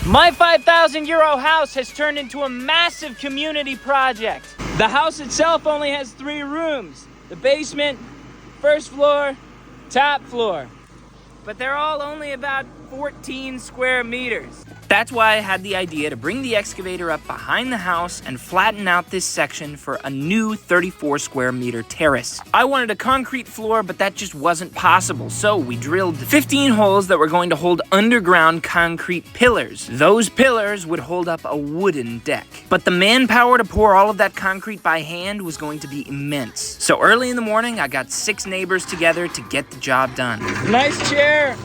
My 5,000 euro house has turned into a massive community project. The house itself only has 3 rooms. The basement, first floor, top floor. But they're all only about 14 square meters. That's why I had the idea to bring the excavator up behind the house and flatten out this section for a new 34 square meter terrace. I wanted a concrete floor, but that just wasn't possible, so we drilled 15 holes that were going to hold underground concrete pillars. Those pillars would hold up a wooden deck. But the manpower to pour all of that concrete by hand was going to be immense. So early in the morning, I got 6 neighbors together to get the job done. Nice chair!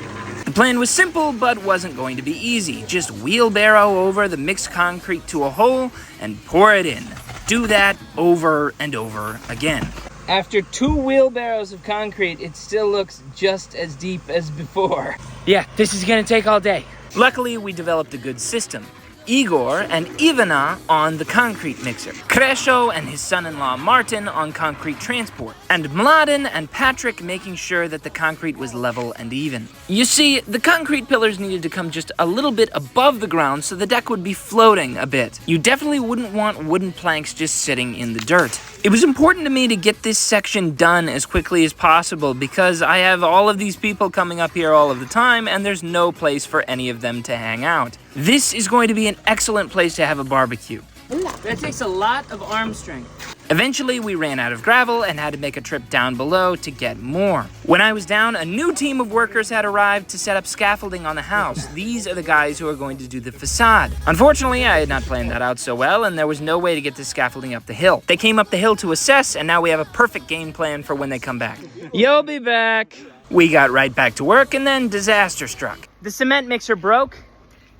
The plan was simple, but wasn't going to be easy. Just wheelbarrow over the mixed concrete to a hole and pour it in. Do that over and over again. After 2 wheelbarrows of concrete, it still looks just as deep as before. Yeah, this is gonna take all day. Luckily, we developed a good system. Igor and Ivana on the concrete mixer, Kresho and his son-in-law Martin on concrete transport, and Mladen and Patrick making sure that the concrete was level and even. You see, the concrete pillars needed to come just a little bit above the ground so the deck would be floating a bit. You definitely wouldn't want wooden planks just sitting in the dirt. It was important to me to get this section done as quickly as possible because I have all of these people coming up here all of the time and there's no place for any of them to hang out. This is going to be an excellent place to have a barbecue. That takes a lot of arm strength. Eventually, we ran out of gravel and had to make a trip down below to get more. When I was down, a new team of workers had arrived to set up scaffolding on the house. These are the guys who are going to do the facade. Unfortunately, I had not planned that out so well, and there was no way to get the scaffolding up the hill. They came up the hill to assess, and now we have a perfect game plan for when they come back. You'll be back. We got right back to work, and then disaster struck. The cement mixer broke.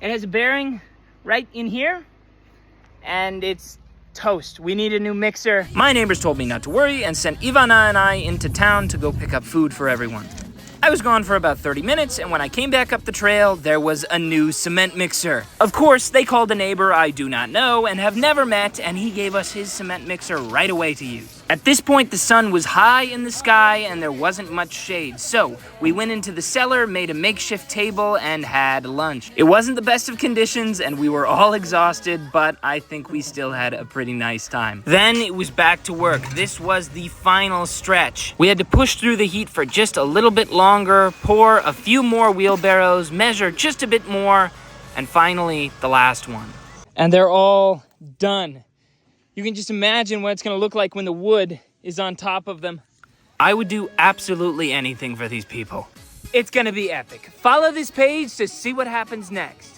It has a bearing right in here, and it's toast. We need a new mixer. My neighbors told me not to worry and sent Ivana and I into town to go pick up food for everyone. I was gone for about 30 minutes, and when I came back up the trail, there was a new cement mixer. Of course, they called a neighbor I do not know and have never met, and he gave us his cement mixer right away to use. At this point, the sun was high in the sky and there wasn't much shade, so we went into the cellar, made a makeshift table, and had lunch. It wasn't the best of conditions and we were all exhausted, but I think we still had a pretty nice time. Then it was back to work. This was the final stretch. We had to push through the heat for just a little bit longer, pour a few more wheelbarrows, measure just a bit more, and finally, the last one. And they're all done. You can just imagine what it's going to look like when the wood is on top of them. I would do absolutely anything for these people. It's going to be epic. Follow this page to see what happens next.